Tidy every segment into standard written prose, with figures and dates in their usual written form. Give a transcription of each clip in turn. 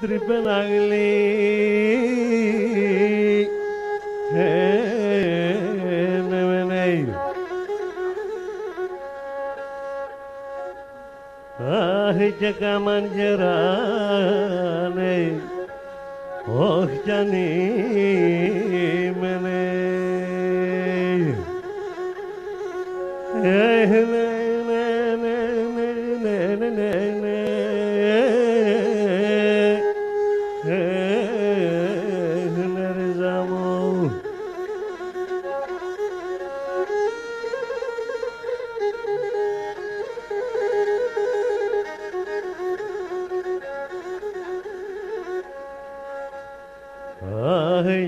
τρυπεναγλή αχ και καμαντζεράνε όχι κι ανήμενε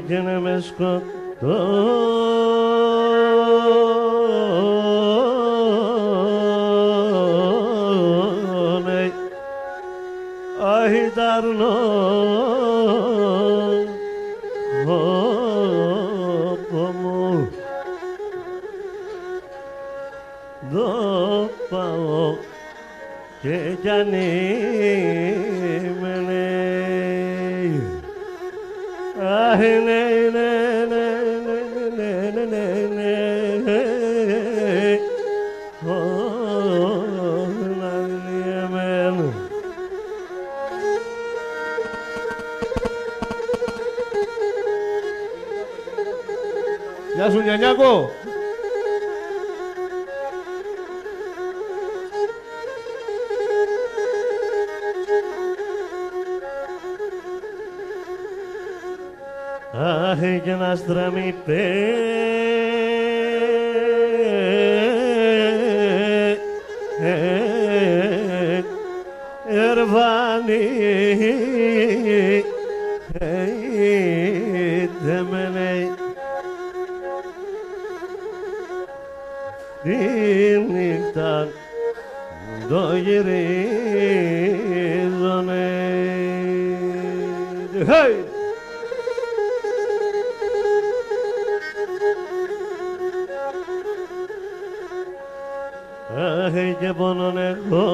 και να με σκοτώνει αϊταρνό όπο μου δω πάω και κι ανήμενε αχ ναι ναι ναι ναι ναι ναι ναι να διεμένω Γεια σου Νιανιάκο. Αχ και να στραμεί ερβάνι τεμένε τη νύχτα το γυρίζουνε αχ και πόνον έχω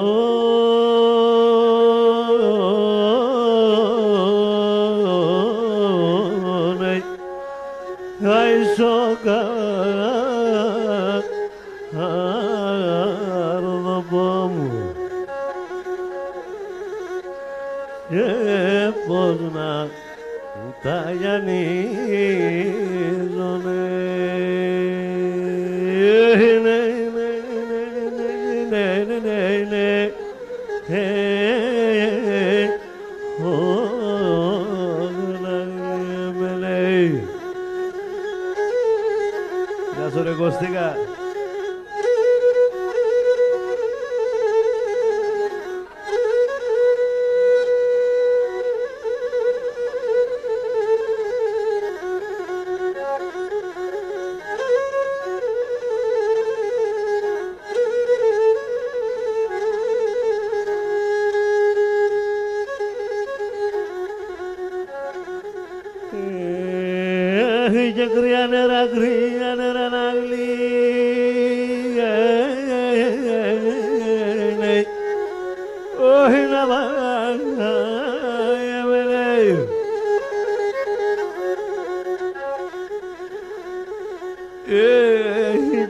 αϊσοκα αρδοπό μου και πως να τα γιανίζουνε Γεια σου ρε Κωστίκα. Και κρύα νερά να γλύγει όχι να μαγεύει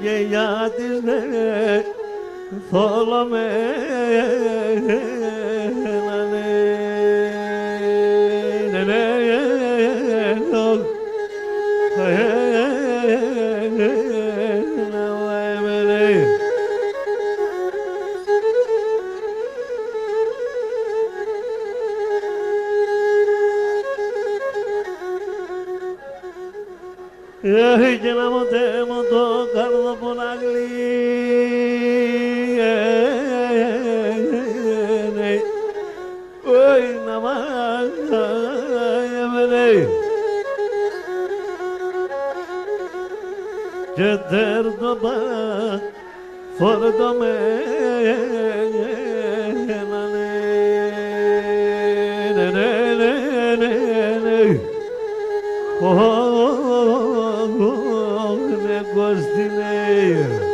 και για τις θολωμένανε και να μοτέμω το καρδοποναγλί όχι να μαγεύει και τέρτο φορτωμένανε ναι Κωστινέ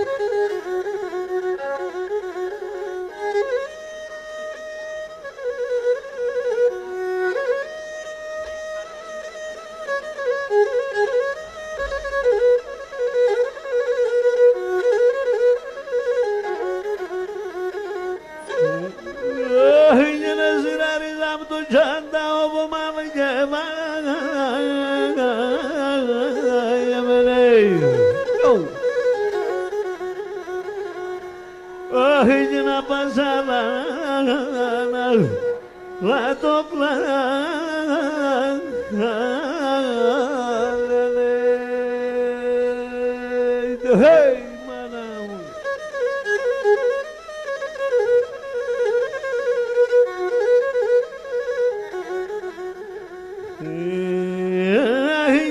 Όχι να πασάβα να το πλάνα μάνα μου.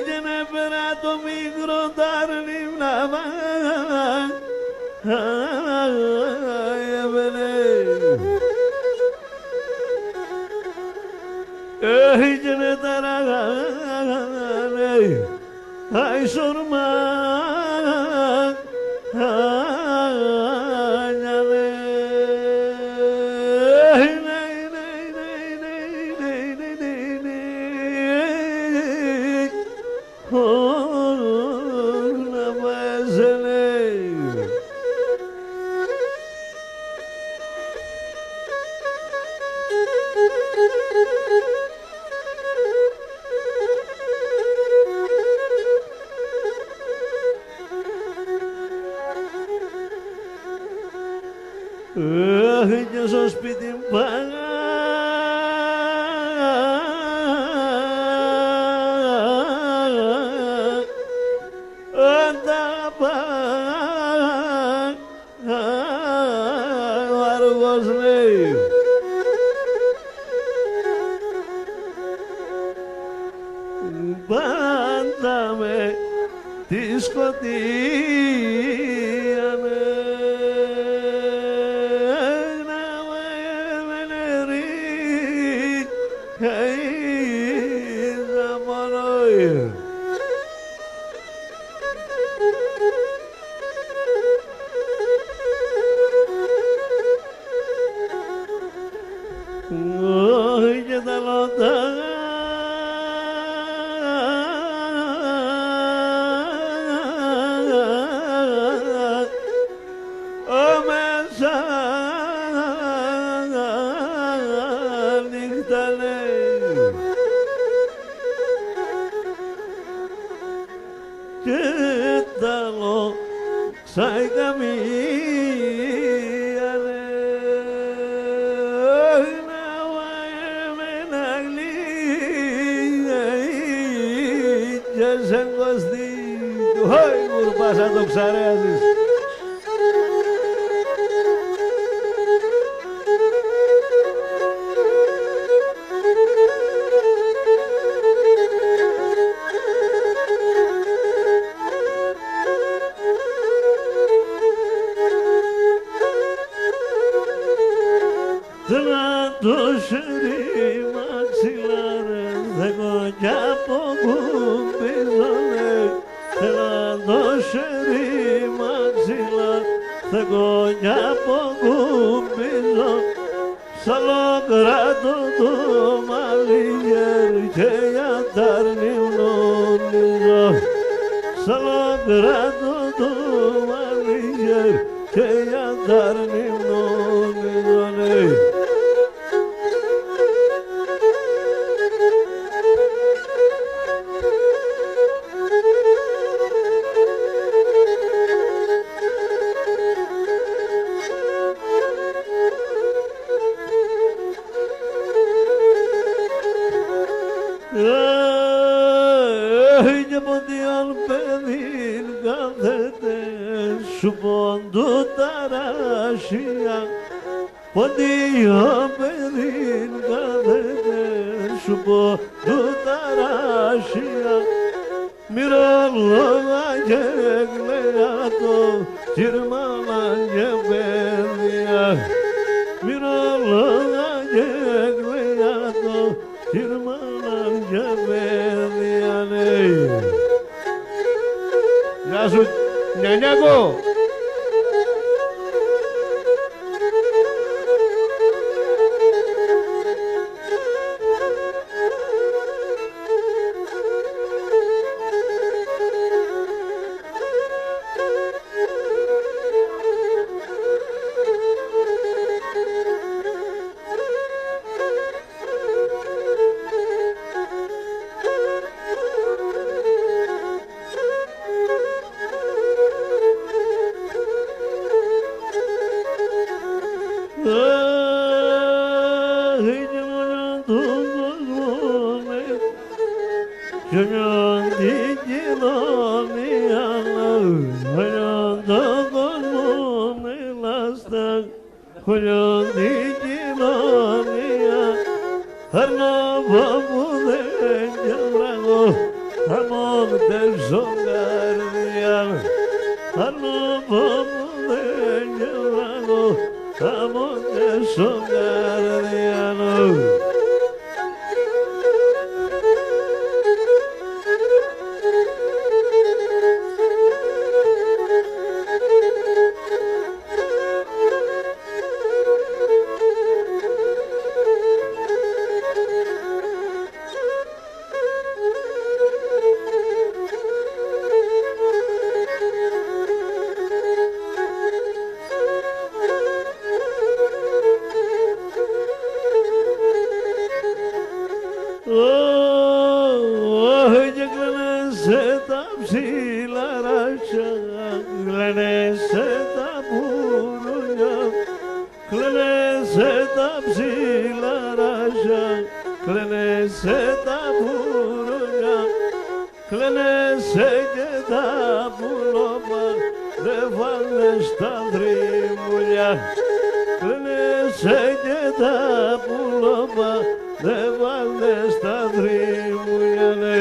Και να πέρα το μικρό τάρνι βλάβα και να ταραγάνε αι σορμά και στο σπίτι πάγα ο αργός λέει πάντα με τη σκοτία και τα λοντά μέσα νύχτα λέει και τα λόξα η καμία σε κοστί του χόι μουρπάσα το ψαρέαζεις. Να το σέρι μαξιλάρε δέκο κι από κουμπίζονε να το σέρι μαξιλάρε δέκο κι από κουμπίζονε σ' κράτο το μαλλιγέρ και για τάρνη γνωρίζω σ' κράτο το μαλλιγέρ και για τάρνη γνωρίζω και ποντιόν παιδίν κάθεται σου ποντού ταράσια ποντιόν παιδίν κάθεται σου ποντού ταράσια μυρόλογα και γλέατο τσιρμάλα και παιδιά μυρόλογα και γλέατο τσιρμάλα και παιδιά Γεια σου Νιανιάκο. Γιονιόν την κοινωνία, χωριόν τον κόσμο μιλάστε, χωριόν την κοινωνία, αρνόβο που δεν γελάγω, αμόν τέσσον καρδιά, αρνόβο που δεν γελάγω, αμόν τέσσον καρδιά. Και κλαίνεσαι τα ψηλαράκια, κλαίνεσαι τα μπουρουνιά, κλαίνεσαι τα ψηλαράκια, κλαίνεσαι τα μπουρουνιά, κλαίνεσαι και τα πουλόπα, δε βάλες τα δρυμουλιά, κλαίνεσαι και τα πουλόπα, δε βάλες τα δρυμουλιά, ναι.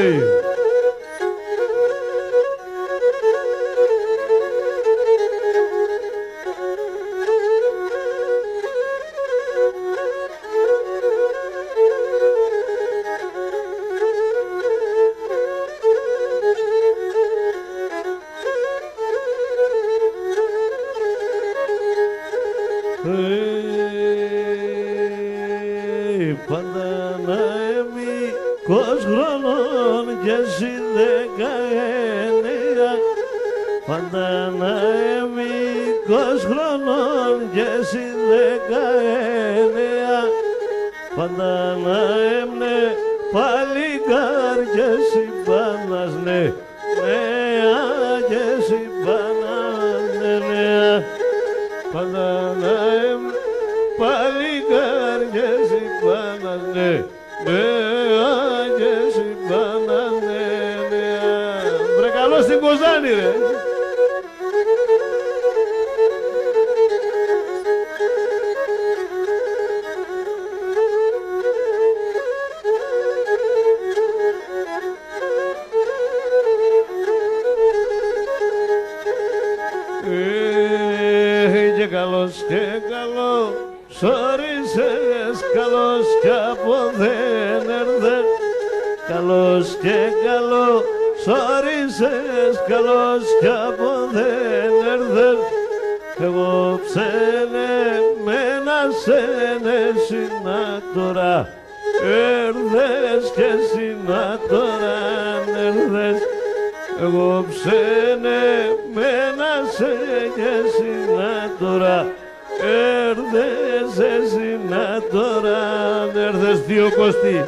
Πάντα να είμαι 20 χρονών και εσύ 19, πάντα να είμαι 20 χρονών και εσύ 19, πάντα να έμνε παλικάρ και εσύ πάνας ναι, νέα και εσύ πάνας ναι, νέα, πάντα να έμνε παλικάρ και εσύ πάνας ναι, νέα και εσύ πάνας ναι, νέα. Βρε καλό στην Κοζάνη ρε. Και καλός και καλό σώρισες, καλός κι από δεν έρθες, καλός και καλό σώρισες, καλός κι από δεν έρθες, εγώ ψένε με ένα σένε συνάτορα, έρθες και συνάτορα έρθες, εγώ ψένε με ένα σένε συνάτορα, έρθες εσύ να τώρα, έρθες δύο Κωστή.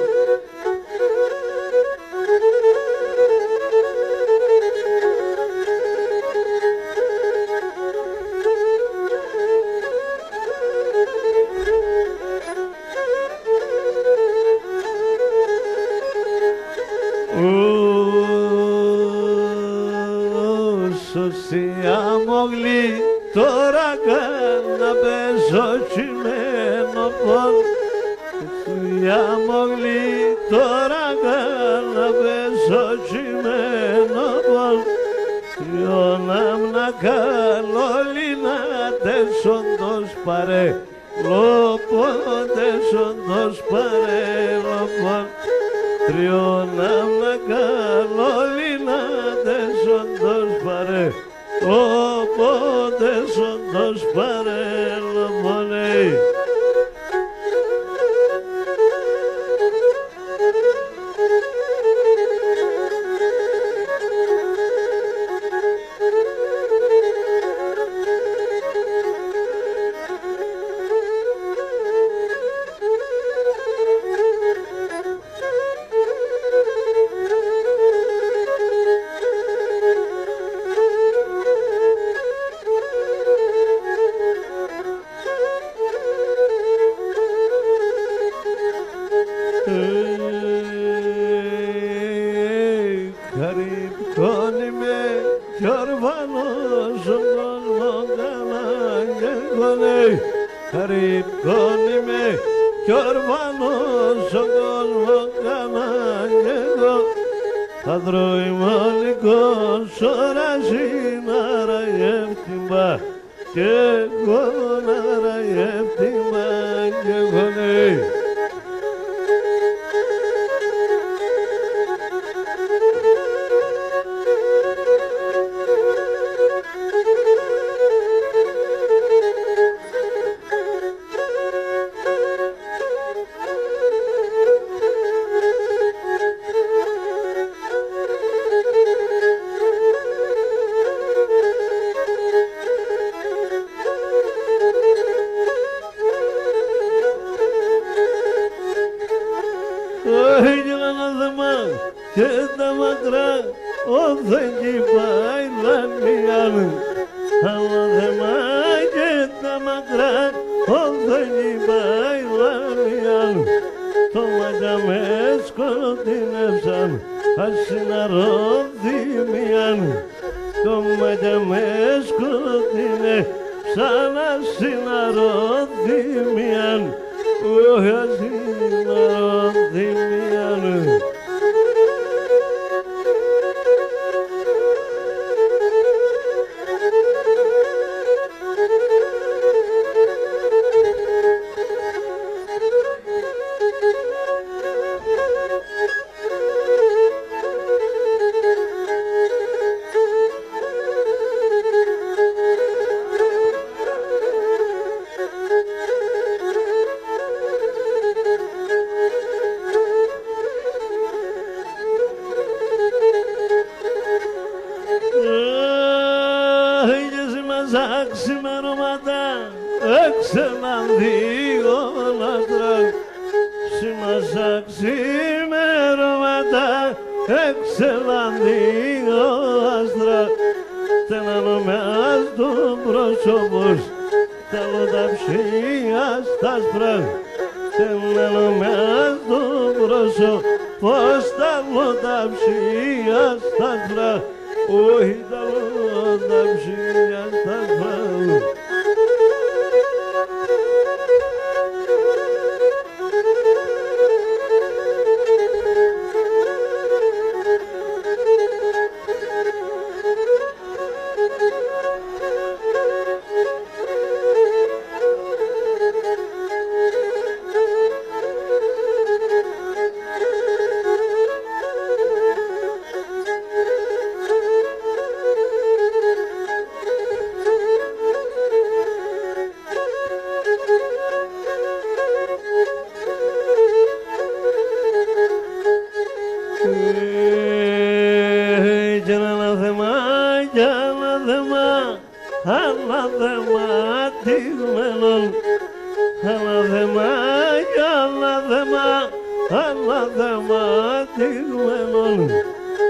Σωσία μογλή τώρα κάνα πέσω τσιμένο πον, σωσία μογλή τώρα κάνα πέσω τσιμένο πον, τριώναμ να καλόλινα τέσσοντος παρέ, λόπον τέσσοντος παρέ, λόπον, τριώναμ να καλόλινα τέσσοντος παρέ, όποτε σοντός παρέλαβωνε. χαριτώνει με κι ορφανός ο κόσμος κανάν κι εγώ θα τρώει μολικός όραση να ραγεύτημα κι εγώ να ραγεύτημα κι εγώ ναι. Και τα μακρά όταν κι πάει λαμιάν αλλά θεμά και τα μακρά όταν κι πάει λαμιάν το μάτια με σκοτεινεύσαν ασυναρωτήμιαν το μάτια με σκοτεινεύσαν ασυναρωτήμιαν όχι ασυναρωτήμιαν. Ξημερώματα έξελαν δύο λάστρα Σήμασα ξημερώματα έξελαν δύο άστρα στενανομιάς του πρόσωπος θέλω τα ψία στα σπρά στενανομιάς του πρόσωπος θέλω τα ψία στα σπρά όχι τα ψία στα σπρά.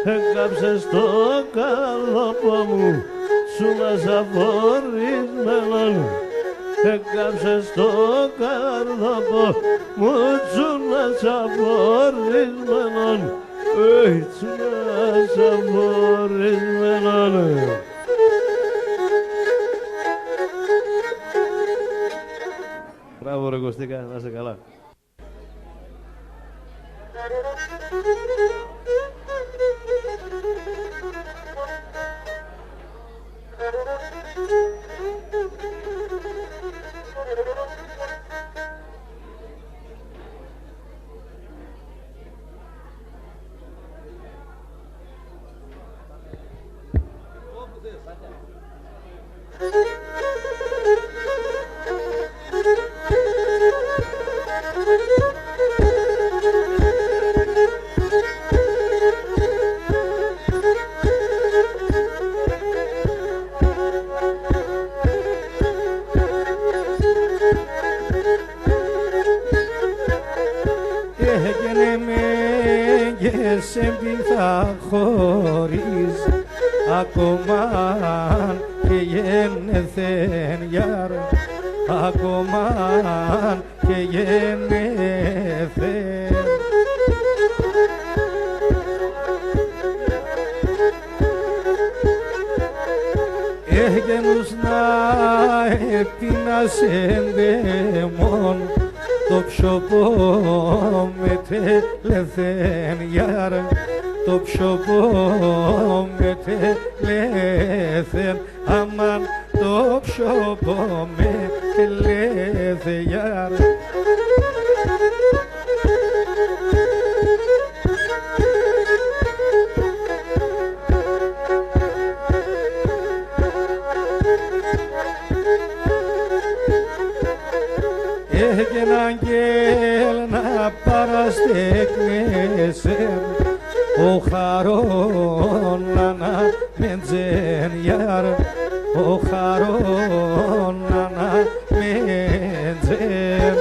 Έκαψες το καλόπο μου, σου μας αφορισμένον. Έκαψες το καλόπο μου, σου μας αφορισμένον. Σου μας αφορισμένον. Μπράβο ρε Κωστίκα, να είσαι καλά. σε θα χωρίς ακόμα και γεννηθέν γιάρ, ακόμα και γεννηθέν. Έγενους να έπινα σεντεμόν το ψωπό με τελεθέν γιάρ, το ψωπό με τελεθέν, αμάν το ψωπό με τελεθέν γιάρ. Έγεν αγγέλ να παραστέκνεσαι, ο χαρόν να μεντζεν γιάρ, ο χαρόν να μεντζεν.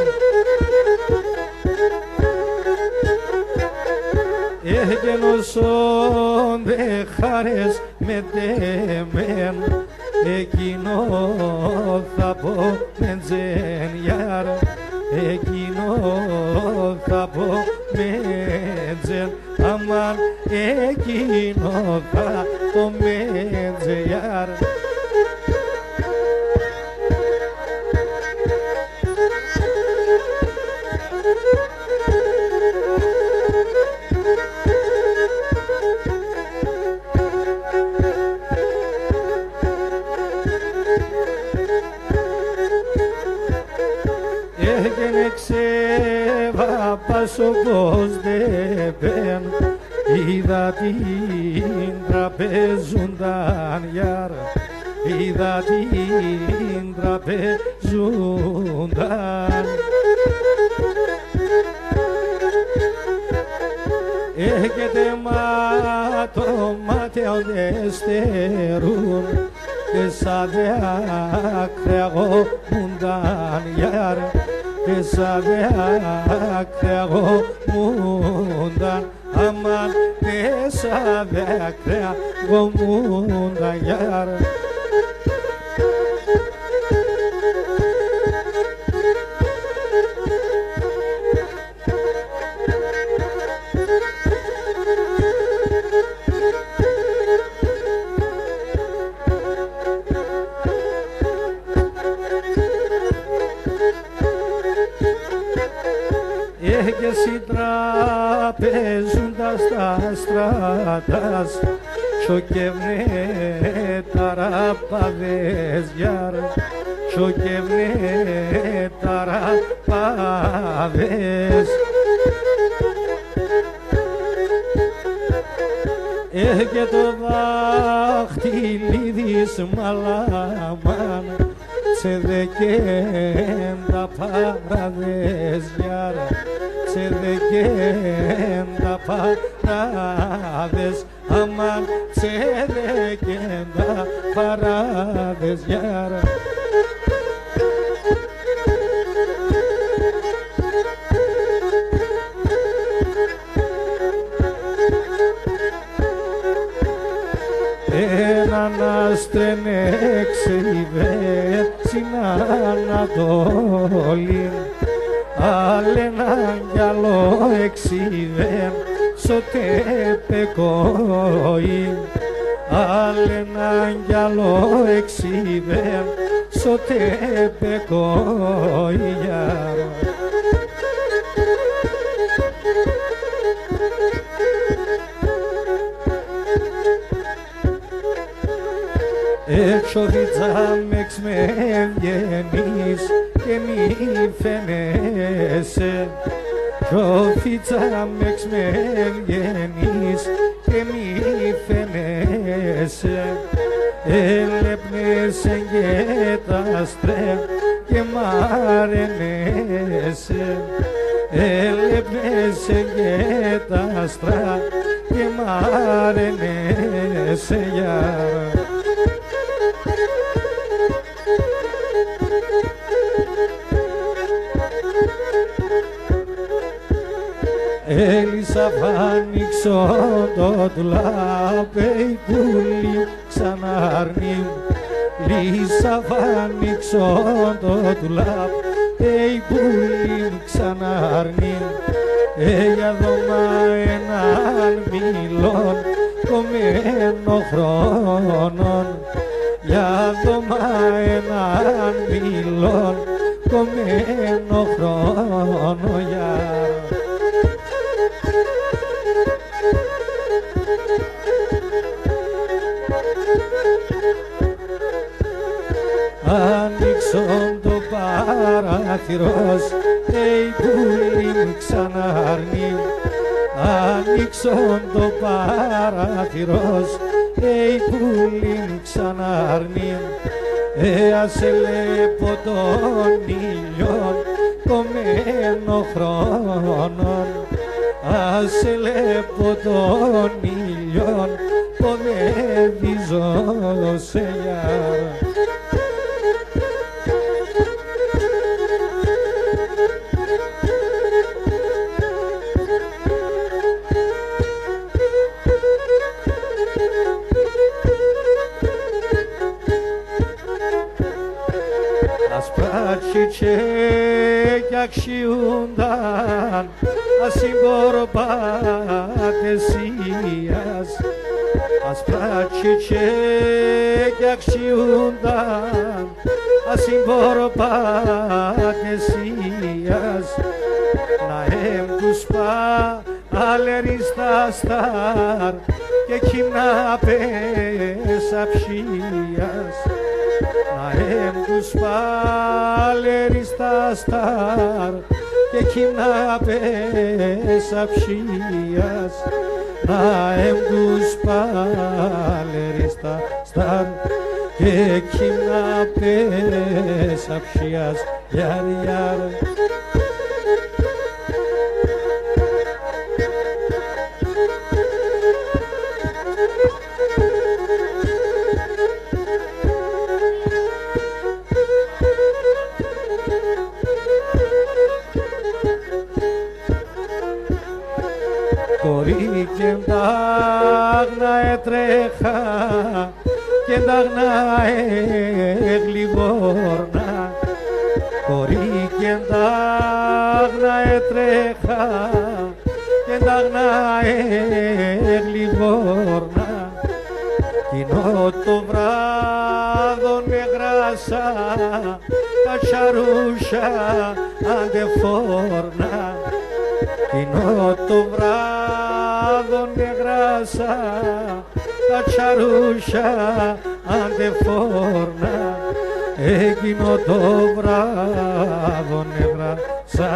Έγεν όσον δε χάρες με δεμέν, εκείνο θα πω μεντζεν γιάρ, εκείνο θα πω μεντζεν, αμάν εκείνο θα πω μεντζεν γιάρ. Έγενε ξεβάπας όπως δεν πεν, είδα την τραπεζούνταν γιάρ, είδα την τραπεζούνταν. Έχετε το μάταιο δε στερούν, και σαν δάκρυα γομούνταν γιάρ, και σαν δάκρυα γομούνταν, αμάν και σαν δάκρυα γομούνταν γιάρ. Και συντραπεζούντας τα στράτας, σοκευνε ταραπάδες γιάρ, σοκευνε ταραπάδες. Και το δάχτυλίδης μαλάμαν, σε δεκέντα παράδες γιάρ, σε δεκέντα παράδες, αμάν σε δεκέντα παράδες γιάρ. Έναν άστρενε ξεϊβέ στην Ανατολή, άλλεν αγγαλό εξηβέν σωτέ πεκόη, άλλεν αγγαλό εξηβέν σωτέ πεκόη γιάρ. Έξω διτσάμεξ με βγαίνεις και μη φαίνεσαι, κι φιτσάμεξ με βγαίνεις και μη φαίνεσαι, έλεπνεσαι και τα στρέμ και μ' αρενέσαι, έλεπνεσαι και τα στρέμ και μ' αρενέσαι γιάρ. Έλυσα φάνηξω το τουλάπε πουλί ξανάρνει, λύσα φάνηξω το τουλάπε πουλί ξανάρνει, για δώμα έναν μήλον κομμένο χρόνων, για δώμα έναν μήλον κομμένο χρόνο γιάρ. Άνοιξον το παράθυρος, η πουλή μου ξανάρνει. Άνοιξον το παράθυρος, η πουλή μου ξανάρνει. Άσε λέπω τον ήλιον κομμένο χρόνον. Άσε λέπω τον ήλιον ποδεύει ζωσελιάρα. Ασπράτσιτσε κι αξιούνταν ασυμπορπατεσίας. Ασπράτσιτσε κι αξιούνταν ασυμπορπατεσίας. Να έμπτους παλεριστά στάρ και κοινά πεσαψίας. Να έμπτους παλεριστά στάρ και κοινά πεσαψίας. Να έμπτους παλεριστά στάρ και κοινά πεσαψίας. Γιάρ, γιάρ. Κορί και εντάγνα έτρεχα και εντάγνα εγλιγόρνα. Κορί και εντάγνα έτρεχα και εντάγνα εγλιγόρνα. Κοινό το βράδον εγράσα τα τσαρούσια αντεφόρνα. Κοινό το βράδον εγράσα τα τσαρούσια αντεφόρνα. Εκείνο το βράδον εγράσα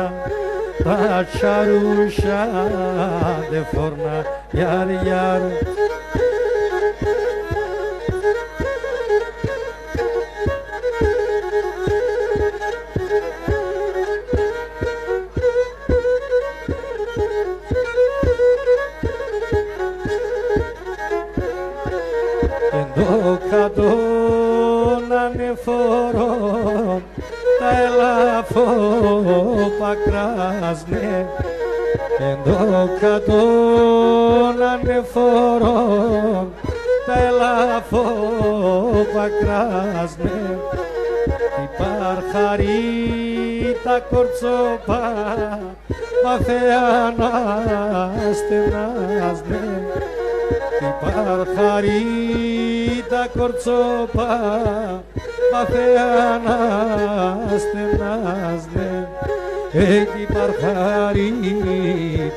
τα τσαρούσια αντεφόρνα. Γιάρ, γιάρ. Το κατόν ανεφορών τα ελαφοπακράσνε. Εν το κατόν ανεφορών τα ελαφοπακράσνε. Υπαρχαρεί τα κορτσόπα μαθαίανα στενάσνε. Υπαρχαρεί τα κορτσόπα μαθαίανα στενάσνε. Υπαρχαρεί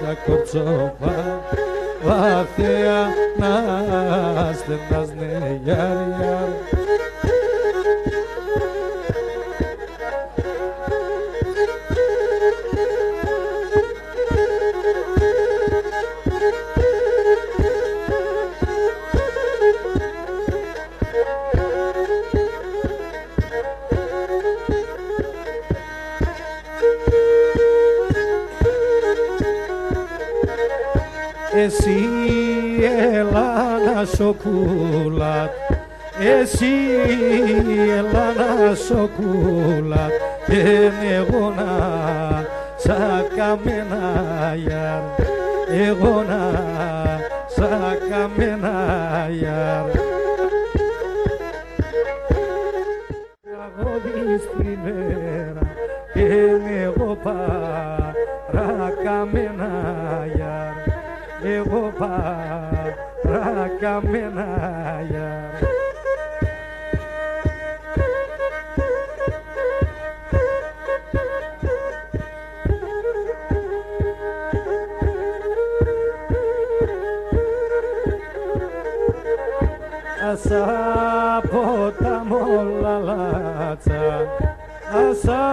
τα κορτσόπα μαθαίανα στενάσνε. Γιάρ, γιάρ. Εσύ έλα να σοκούλα, εσύ έλα να σοκούλα, και εγώ να σακαμένα γιάρ, εγώ να σακαμένα γιάρ. Τραγώδι στην μέρα και εγώ παρακαμένα γιάρ, εγώ παρακαμένα γιάρ. Άσα ποτάμο λαλάτσα, άσα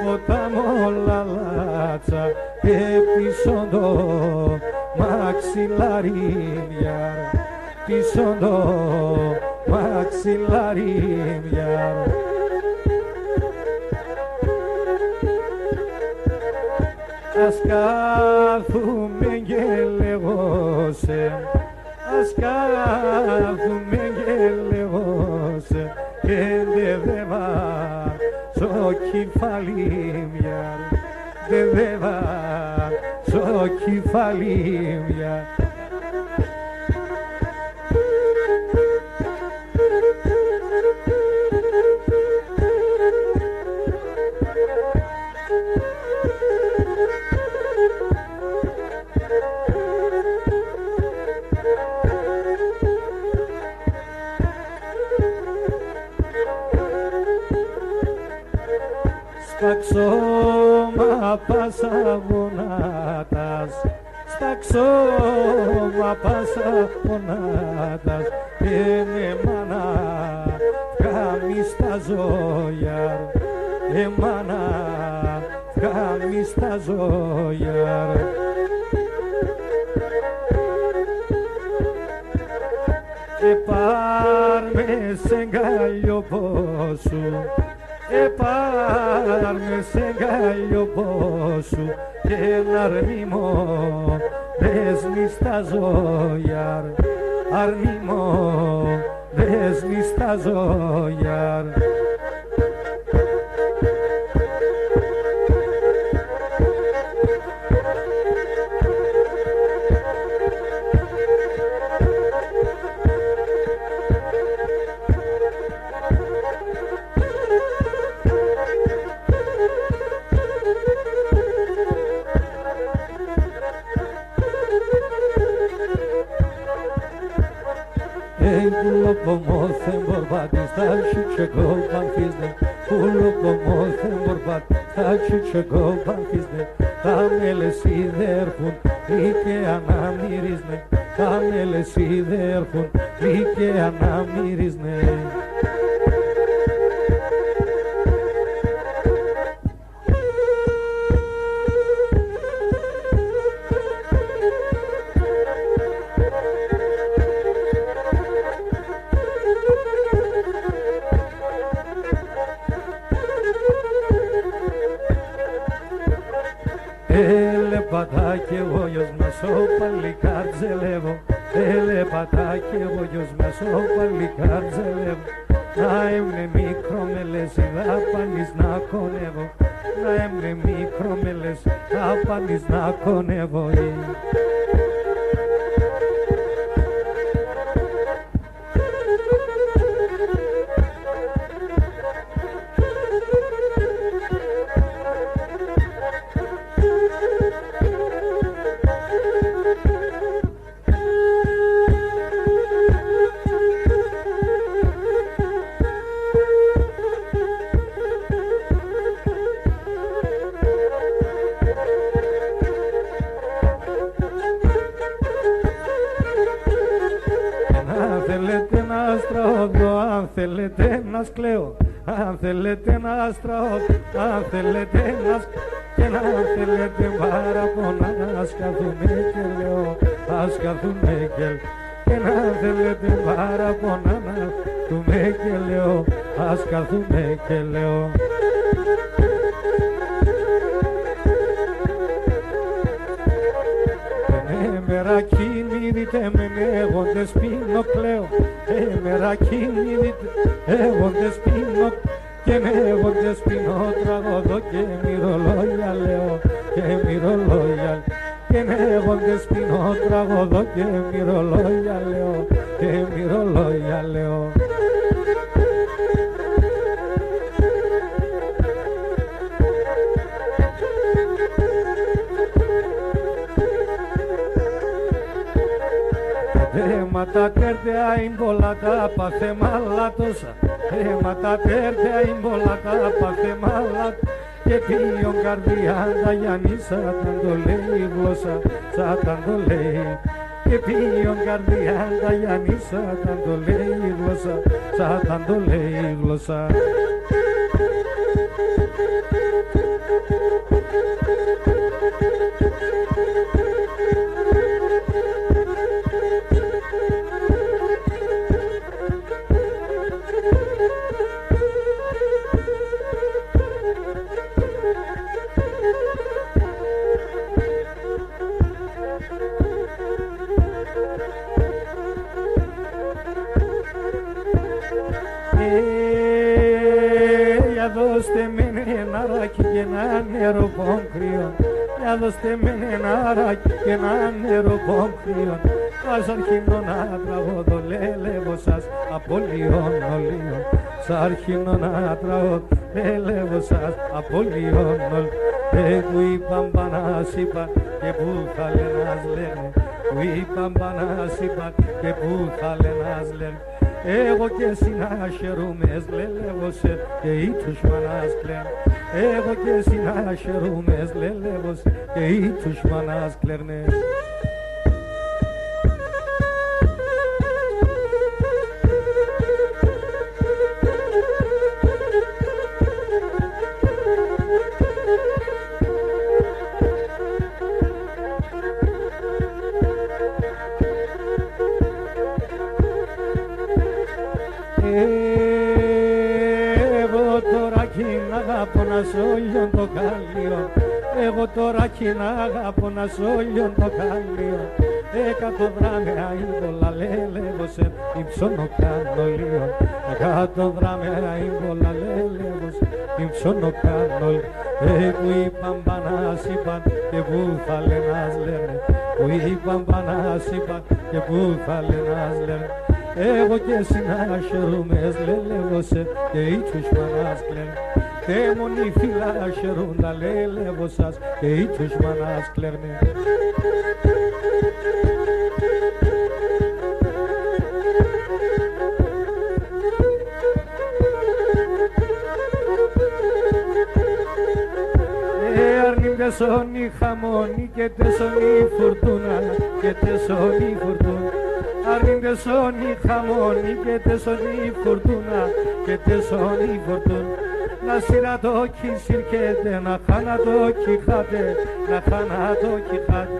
ποτάμο λαλάτσα και πίσω το μαξιλάρι μιαρ, πίσω το μαξιλάρι μιαρ. Ας κάθουμε και λεγόσε, ας κάθουμε και λεγόσε και δε βάζω κεφάλι μιαρ, δε βάζω κεφάλι μιαρ. Στα ξώμα πάσα γονάτας, στα ξώμα πάσα γονάτας και με μάνα βγάμει στα ζώγιαρ, μάνα βγάμει στα ζώγιαρ. Πάρ' σε γκάλιο πόσου, πάρ' σε γκάλιο πόσου και ένα αρνημό δέσμη στα ζώγιαρ, αρνημό δέσμη στα ζώγιαρ. Pomoce borbati starši čego banfizne, pulo pomoce borbati starši čego banfizne, tamele siderfun like anamirizne, tamele siderfun like anamirizne. Πατάκι εγώ γιος μας ο παλικάρτζελεύω, πατάκι εγώ γιος μας ο παλικάρτζελεύω. Να έμνε μικρό με λες είδα πάνεις να κονεύω, να έμνε μικρό με λες είδα πάνεις να κονεύω. Αν θέλετε να σκλαίω, αν θέλετε να στραώ, αν θέλετε να και να θέλετε παραπονά, ας καθούμε και λέω, ας καθούμε και να θέλετε παραπονά, να καθούμε και λέω, ας καθούμε και λέω. Μερακίνη δείτε με έγοντες πίνω κλαίω, μερακίνη δείτε έγοντες πίνω και με έγοντες πίνω τραγωδώ και μυρολόγια λέω, και μυρολόγια και με έγοντες πίνω τραγωδώ και μυρολόγια λέω, και μυρολόγια λέω. Μα τα τέρτια είναι πολλά τα παθεμάλατοσα, μα τα τέρτια είναι πολλά τα παθεμάλατοσα και ποιον καρδιά τα Γιάννη σαν το λέει η γλώσσα, σαν το λέει και ποιον καρδιά τα Γιάννη σαν το λέει η γλώσσα, σαν το λέει η γλώσσα. Δώστε με ένα ράκι και ένα νερό πόγκριον. Για δώστε με ένα ράκι και ένα νερό πόγκριον. Ας αρχινώ να τραγωδώ λέλεβω σας από λιόν ολίον. Σ' αρχινώ να τραγωδώ λέλεβω σας από λιόν ολίον. Που είπαν πανάς είπα και που θα λένας λένε. Που είπαν πανάς είπα και που θα λένας λένε. Εγώ και εσύ να χαιρούμες λελεύωσε και οι τους μανάς κλαίνε. Εγώ και εσύ να χαιρούμες λελεύωσε και οι τους μανάς κλαίνε. Εγώ τώρα κι να αγαπώ να σ' το καλλιό. Εγώ τώρα κι να αγαπώ να σ' το καλλιό. 100 δράμια ύμπολα λέλεβωσε υψώνω κανολίο. 100 δράμια ύμπολα λέλεβωσε υψώνω κανολίο. Που είπαν πανάς είπαν και που θα λένας λένε. Που είπαν πανάς είπαν και που θα λένας λένε. Εγώ και εσύ να χαιρούμες λελεύωσε και οι τους μανάς κλαίνε. Και μόνοι φύλλα χαιρούντα λελεύωσας και οι τους μανάς κλαίνε. Τεσόνι χαμόνι και τεσόνι φουρτούνα και τεσόνι φουρτούνα. Αρνήν τεσόνι χαμόνι και τεσόνι φουρτούνα και τεσόνι φουρτούνα. Να σειράτω κι συρκέτε, να χάνατο κι χάτε, να χάνατο κι χάτε.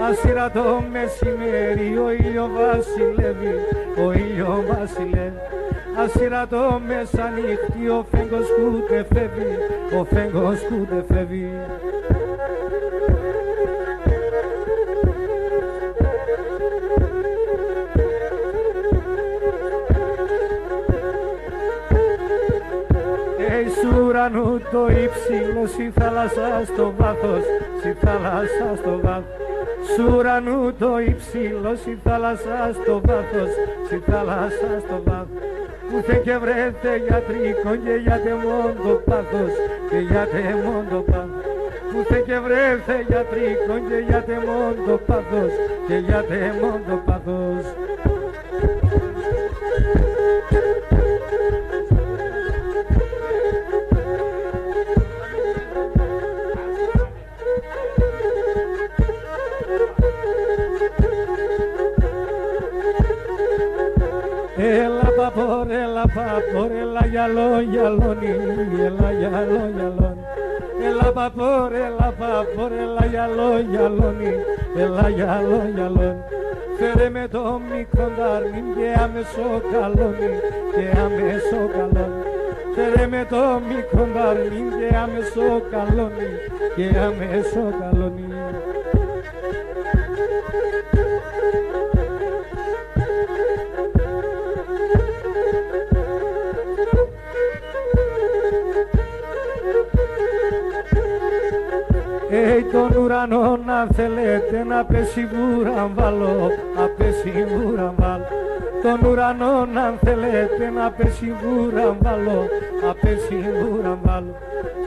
Ασύρατο μεσημέρι ο ήλιο βασιλεύει, ο ήλιο βασιλεύει. Ασύρατο μεσανύχτη ο φέγγος κουτε φεύγει, ο φέγγος κουτε φεύγει. Σ' ουρανού το ύψιλο, στη θάλασσα στο βάθος, στη θάλασσα στο βάθος. Σ' ουρανού το ύψιλο, στη θάλασσα στο βάθος, στη θάλασσα στο βάθος. Ούθε και βρέθε γιατρικό και γιατί μόνο το πάθος, και γιατί μόνο το πάθος. Ούθε και βρέθε γιατρικό και γιατί μόνο το πάθος, και γιατί μόνο το πάθος. Έλα παπόρ, έλα γυαλό γυαλόνι, έλα γυαλό γυαλόνι. Έλα παπόρ, έλα γυαλό γυαλόνι, έλα γυαλό γυαλόνι. Φέρε με το μικρό ντάρνιν και άμεσο καλόνι, και άμεσο καλόνι. Φέρε με το μικρό ντάρνιν και άμεσο καλόνι, και άμεσο καλόνι. Τον ουρανό να θέλετε να πέσει βουραμβάλο, να πέσει βουραμβάλο. Τον ουρανό να θέλετε να πέσει βουραμβάλο, να πέσει βουραμβάλο.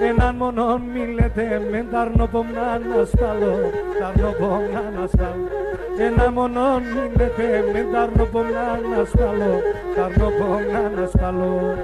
Έναν μονόν μη λέτε με ταρνοπομ να αναστάλω, ταρνοπομ να αναστάλω. Έναν μονόν μη λέτε με ταρνοπομ να αναστάλω, ταρνοπομ να αναστάλω.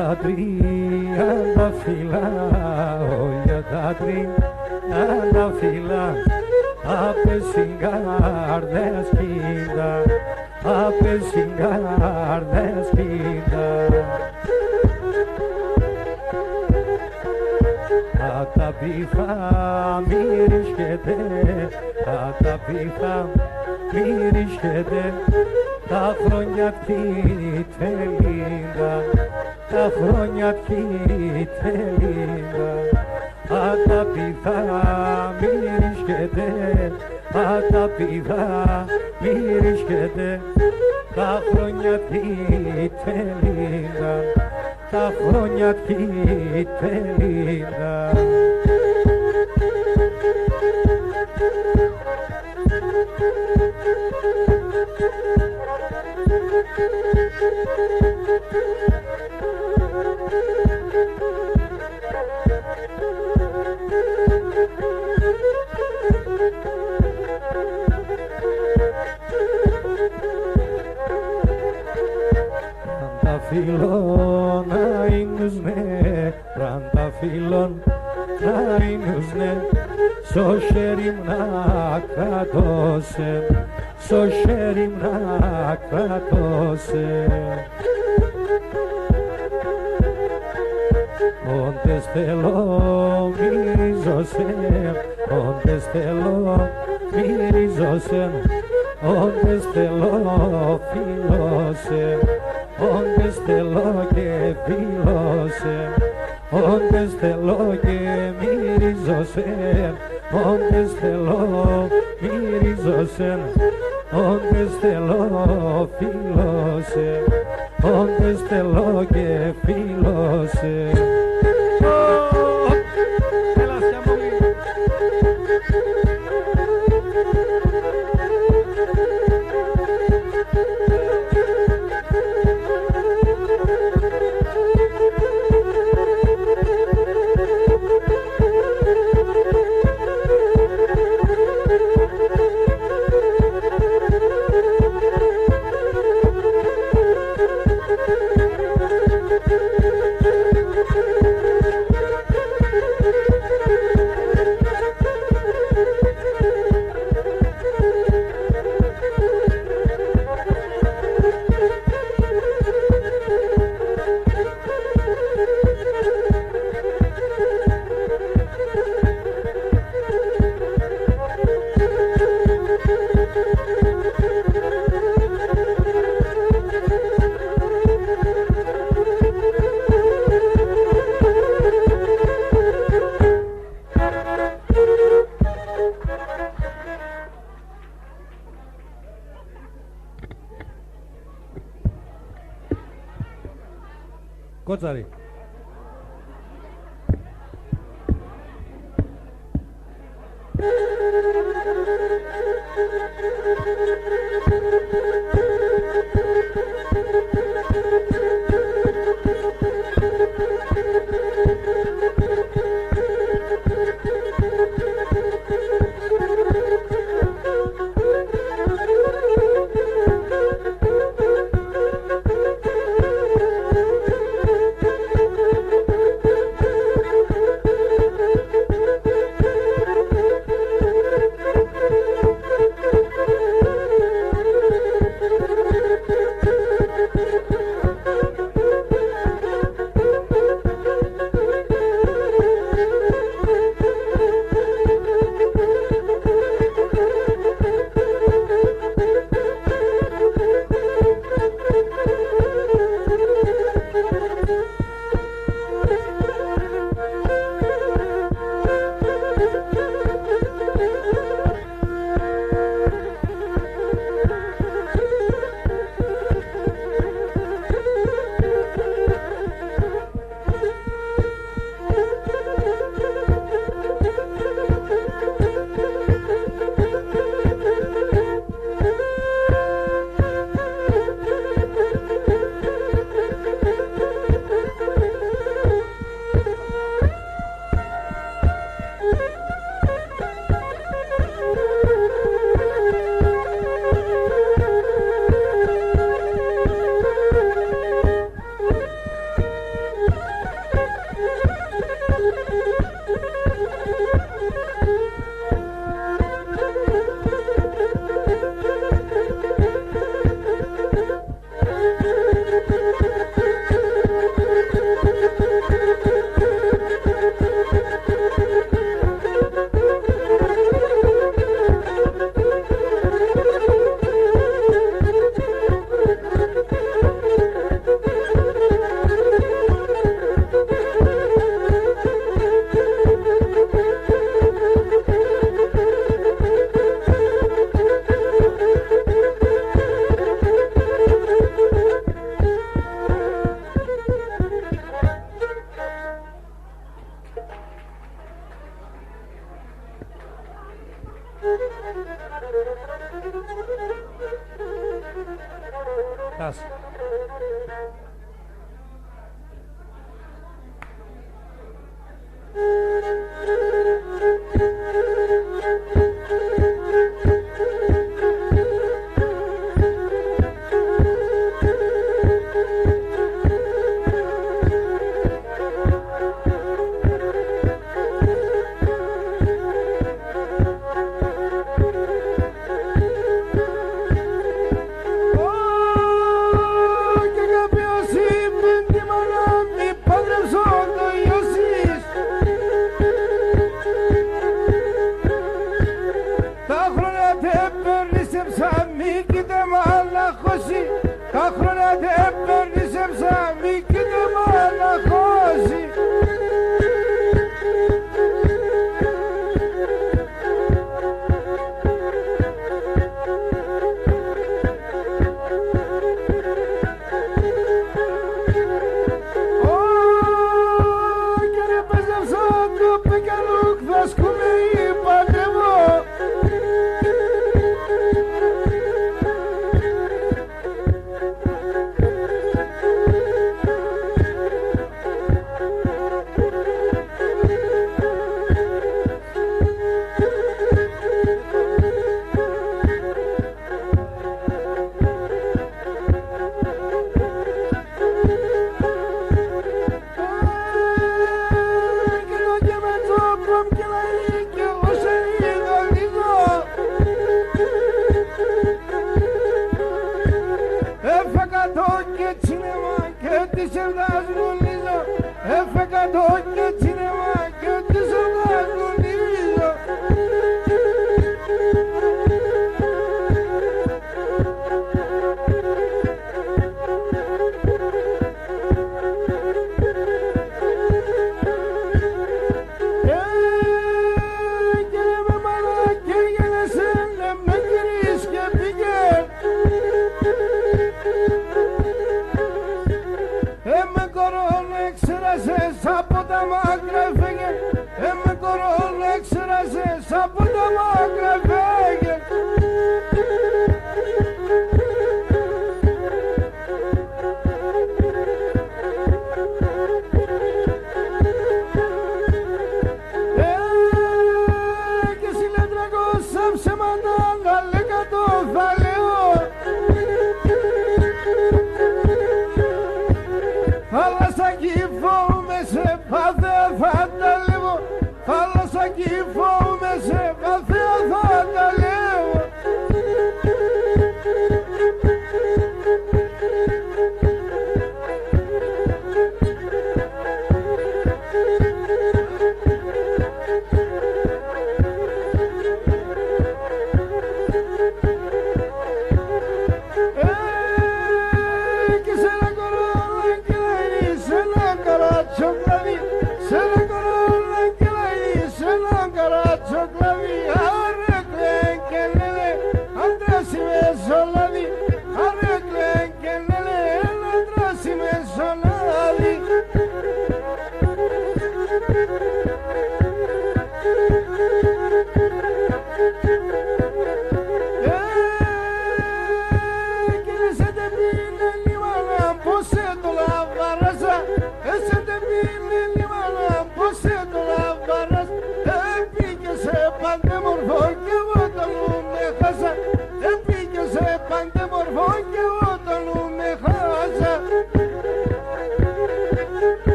τα τριάντα φύλλα, για τα τριάντα φύλλα, απ' συγκάρδες κοίτα, απ' συγκάρδες κοίτα. Τα πίθα μυρίσκεται, τα πίθα μυρίσκεται, τα χρόνια τελίντα, τα χρόνια τελίντα. Τα πίθα μυρίσκεται, τα πίθα μυρίσκεται, τα χρόνια τελίντα, τα χρόνια τελίντα. Τρανταφύλλων να είναι, τρανταφύλλων να είναι, στο χέρι μου να κρατώσε, στο χέρι μου να κρατώσε. Όντες θέλω μυρίζωσε, όντες θέλω μυρίζωσε, όντες θέλω φιλώσε, όντες θέλω και φιλώσε, όντες θέλω και μυρίζωσε, όντες θέλω μυρίζωσε, όντες θέλω φιλώσε, όντες θέλω και φιλώσε. Κότσαρη. κάτω και τσινεμά και ό,τι σου κανονίζω. Από τα μάκρα φέγε, με κορώνα έξερασες, από τα μάκρα φέγε. Και συλλέτρακωσα ψέματα, να λέγα το θαλαιό. Θάλασσα κυφώμαι σε βαθέα θα τα λέω. Θάλασσα κυφώμαι σε βαθέα θα τα λέω.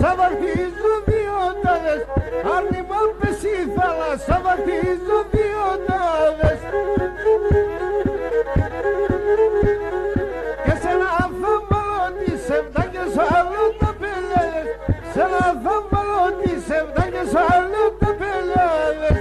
Θα βαρτίζω δύο τάδες, άρνημα πέσει η θάλασσα, βαρτίζω δύο τάδες. Και σε ένα θα βάλω τις εβδάκες άλλο τα πελιάδες, σε ένα θα βάλω τις εβδάκες άλλο τα πελιάδες.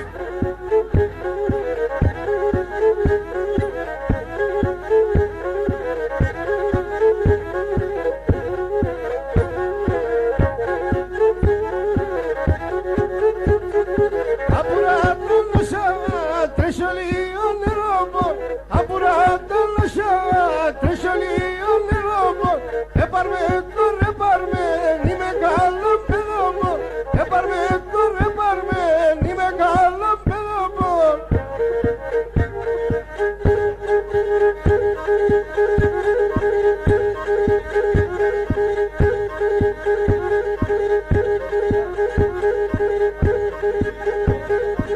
Thank you.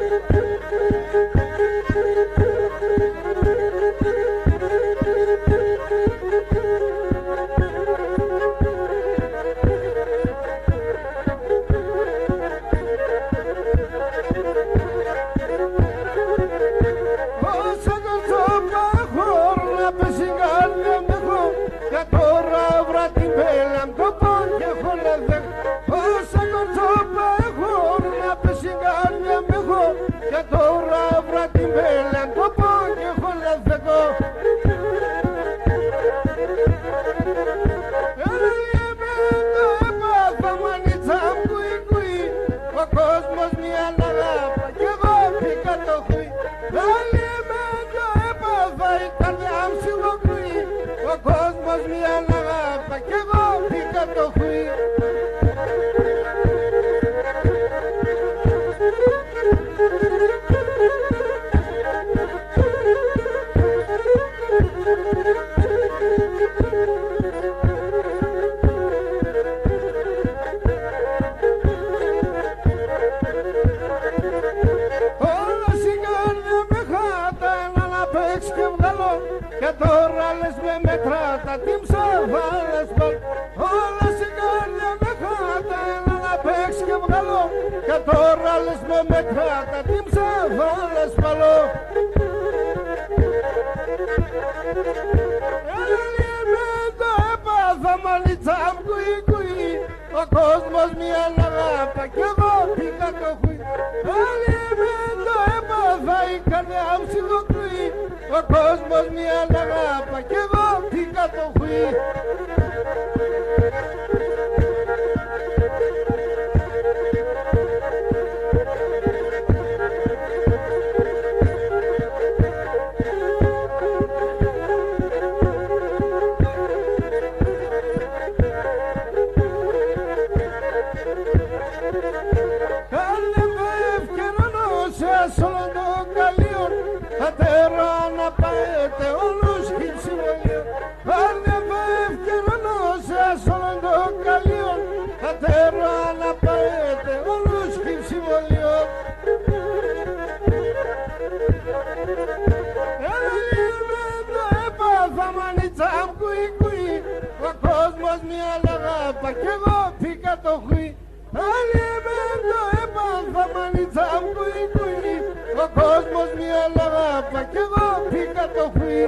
πετράτα την ψαβάλα σπαλώ. Το έπαθα μανίτσα μου κουί κουί, ο κόσμος μια λαγάπα κι εγώ πήγα το χουί. Το έπαθα η καρδιά μου σιγοκρουί, ο κόσμος μια λαγάπα κι εγώ πήγα το χουί. Ατέρα να πάετε όλους χυψιμολίων, άρδευε ευκαιρονός άσον το καλίον. Ατέρα να πάετε όλους χυψιμολίων. Έλα το έπαθα μανίτσα μου κουί κουί, ο κόσμος μια λαγάπα κι εγώ πήγα το χουί. Το έπαθα μανίτσα μου κουί κουί, ο κόσμος μια λαγάπα κι εγώ πήγα το χουί.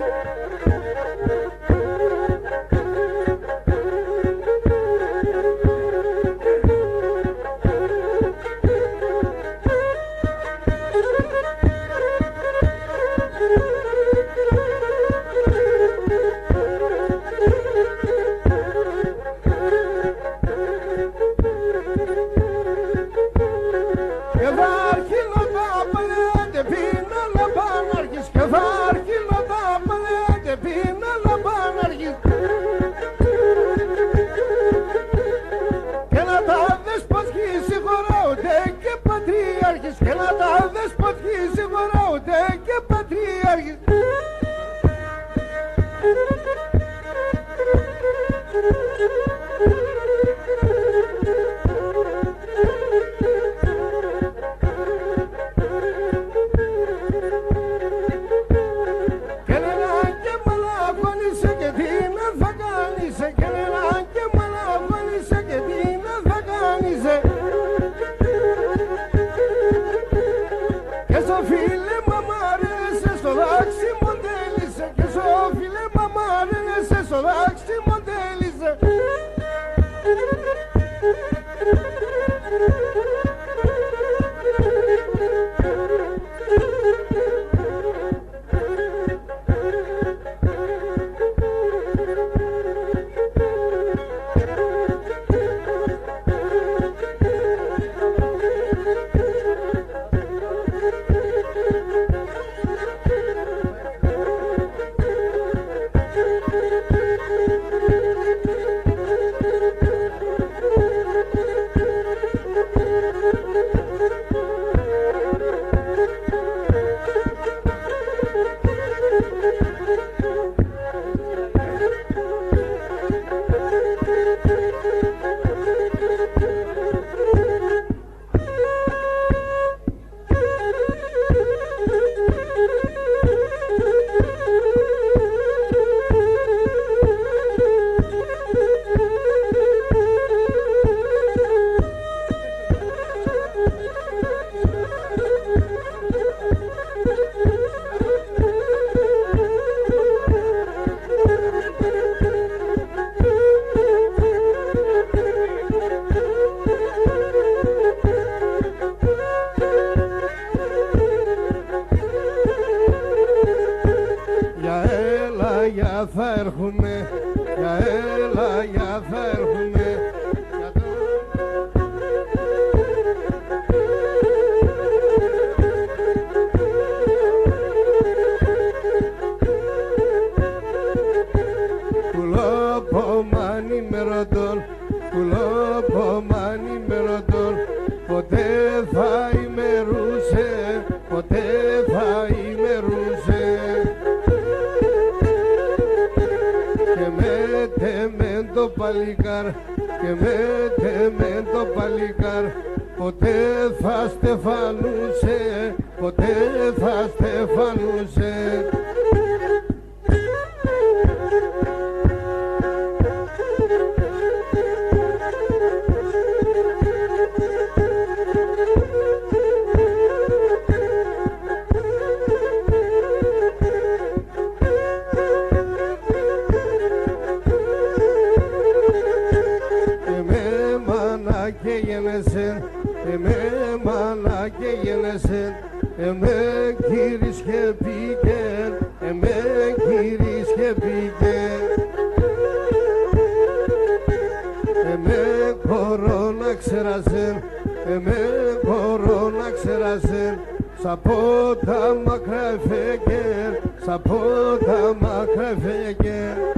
Και να τα δες πως σιγουράονται και πατριάρχης. Και λένε και μαλαφώνησε και τι να θα κάνεις, και λένε και μαλαφώνησε και τι να θα κάνεις. Και στο φίλε μαμάρεσαι στο δάξι μοντέλισε, και στο φίλε μαμάρεσαι στο δάξι μοντέλισε. Θα έρχουνε, για έλα, για θα έρχουνε. Κουλόπομάνι με ρωτών, κουλόπομάνι με ρωτών. Ποτέ θα ημερούσε, ποτέ θα ημερούσε. Και με το παλικάρ, και με το παλικάρ, ποτέ θα στεφανούσε, ποτέ θα στεφανούσε. ξεράσεν, εμέ κύρις και πήγεν, εμέ κύρις και πήγεν. Εμέ μπορώ να ξεράσεν, εμέ μπορώ να ξεράσεν, σαν πότα μακρά φεγγέρ, σαν πότα μακρά φεγγέρ.